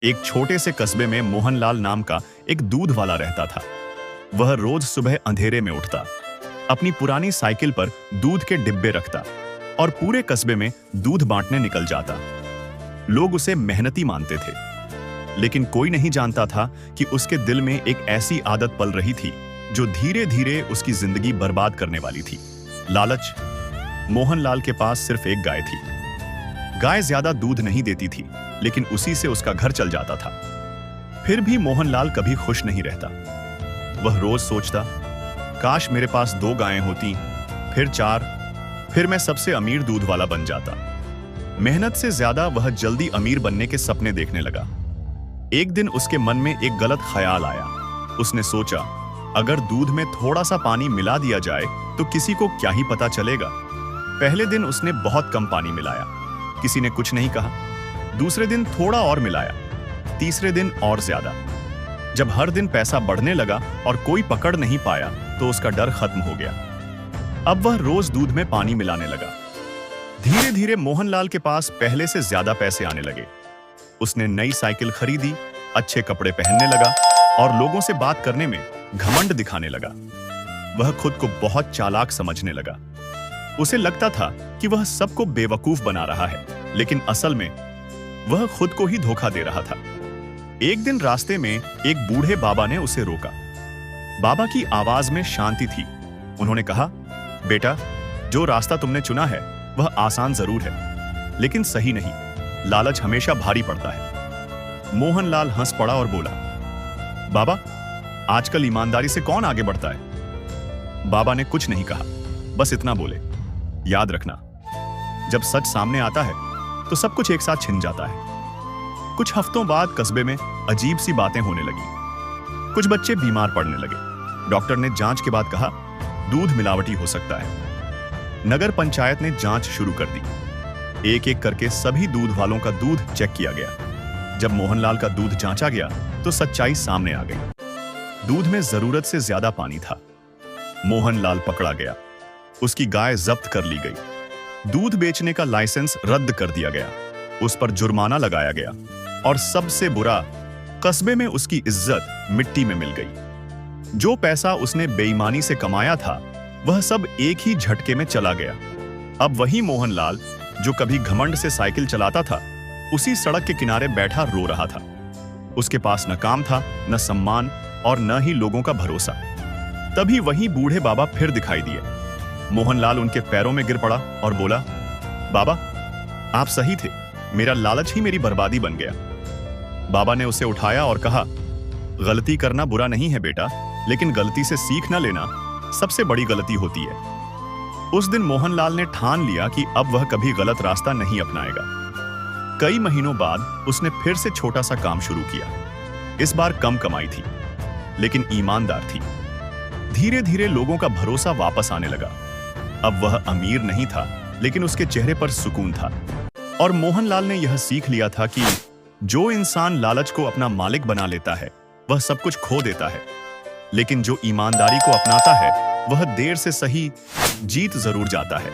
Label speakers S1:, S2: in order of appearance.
S1: एक छोटे से कस्बे में मोहनलाल नाम का एक दूध वाला रहता था। वह रोज सुबह अंधेरे में उठता, अपनी पुरानी साइकिल पर दूध के डिब्बे रखता और पूरे कस्बे में दूध बांटने निकल जाता। लोग उसे मेहनती मानते थे, लेकिन कोई नहीं जानता था कि उसके दिल में एक ऐसी आदत पल रही थी जो धीरे धीरे उसकी जिंदगी बर्बाद करने वाली थी। लालच। मोहनलाल के पास सिर्फ एक गाय थी। गाय ज्यादा दूध नहीं देती थी, लेकिन उसी से उसका घर चल जाता था। फिर भी मोहनलाल कभी खुश नहीं रहता। वह रोज सोचता, काश मेरे पास 2 गायें होती, फिर 4, फिर मैं सबसे अमीर दूध वाला बन जाता। मेहनत से ज्यादा वह जल्दी अमीर बनने के सपने देखने लगा। एक दिन उसके मन में एक गलत ख्याल आया। उसने सोचा, अगर दूध में थोड़ा सा पानी मिला दिया जाए तो किसी को क्या ही पता चलेगा। पहले दिन उसने बहुत कम पानी मिलाया, किसी ने कुछ नहीं कहा। दूसरे दिन थोड़ा और मिलाया, तीसरे दिन और ज्यादा। जब हर दिन पैसा बढ़ने लगा और कोई पकड़ नहीं पाया तो उसका डर खत्म हो गया। अब वह रोज दूध में पानी मिलाने लगा। धीरे धीरे मोहनलाल के पास पहले से ज्यादा पैसे आने लगे। उसने नई साइकिल खरीदी, अच्छे कपड़े पहनने लगा और लोगों से बात करने में घमंड दिखाने लगा। वह खुद को बहुत चालाक समझने लगा। उसे लगता था कि वह सबको बेवकूफ बना रहा है, लेकिन असल में वह खुद को ही धोखा दे रहा था। एक दिन रास्ते में एक बूढ़े बाबा ने उसे रोका। बाबा की आवाज में शांति थी। उन्होंने कहा, बेटा, जो रास्ता तुमने चुना है वह आसान जरूर है, लेकिन सही नहीं। लालच हमेशा भारी पड़ता है। मोहनलाल हंस पड़ा और बोला, बाबा, आजकल ईमानदारी से कौन आगे बढ़ता है? बाबा ने कुछ नहीं कहा, बस इतना बोले, याद रखना, जब सच सामने आता है तो सब कुछ एक साथ छिन जाता है। कुछ हफ्तों बाद कस्बे में अजीब सी बातें होने लगी। कुछ बच्चे बीमार पड़ने लगे। डॉक्टर ने जांच के बाद कहा, दूध मिलावटी हो सकता है। नगर पंचायत ने जांच शुरू कर दी। एक एक करके सभी दूध वालों का दूध चेक किया गया। जब मोहनलाल का दूध जांचा गया तो सच्चाई सामने आ गई। दूध में जरूरत से ज्यादा पानी था। मोहनलाल पकड़ा गया। उसकी गाय जब्त कर ली गई। दूध बेचने का लाइसेंस रद्द कर दिया गया। उस पर जुर्माना लगाया गया और सबसे बुरा, कस्बे में उसकी इज्जत मिट्टी में मिल गई। जो पैसा उसने बेईमानी से कमाया था वह सब एक ही झटके में चला गया। अब वही मोहनलाल जो कभी घमंड से साइकिल चलाता था, उसी सड़क के किनारे बैठा रो रहा था। उसके पास न काम था, न सम्मान और न ही लोगों का भरोसा। तभी वही बूढ़े बाबा फिर दिखाई दिए। मोहनलाल उनके पैरों में गिर पड़ा और बोला, बाबा, आप सही थे, मेरा लालच ही मेरी बर्बादी बन गया। बाबा ने उसे उठाया और कहा, गलती करना बुरा नहीं है बेटा, लेकिन गलती से सीख न लेना सबसे बड़ी गलती होती है। उस दिन मोहनलाल ने ठान लिया कि अब वह कभी गलत रास्ता नहीं अपनाएगा। कई महीनों बाद उसने फिर से छोटा सा काम शुरू किया। इस बार कम कमाई थी, लेकिन ईमानदार थी। धीरे धीरे लोगों का भरोसा वापस आने लगा। अब वह अमीर नहीं था, लेकिन उसके चेहरे पर सुकून था। और मोहनलाल ने यह सीख लिया था कि जो इंसान लालच को अपना मालिक बना लेता है वह सब कुछ खो देता है, लेकिन जो ईमानदारी को अपनाता है वह देर से सही जीत जरूर जाता है।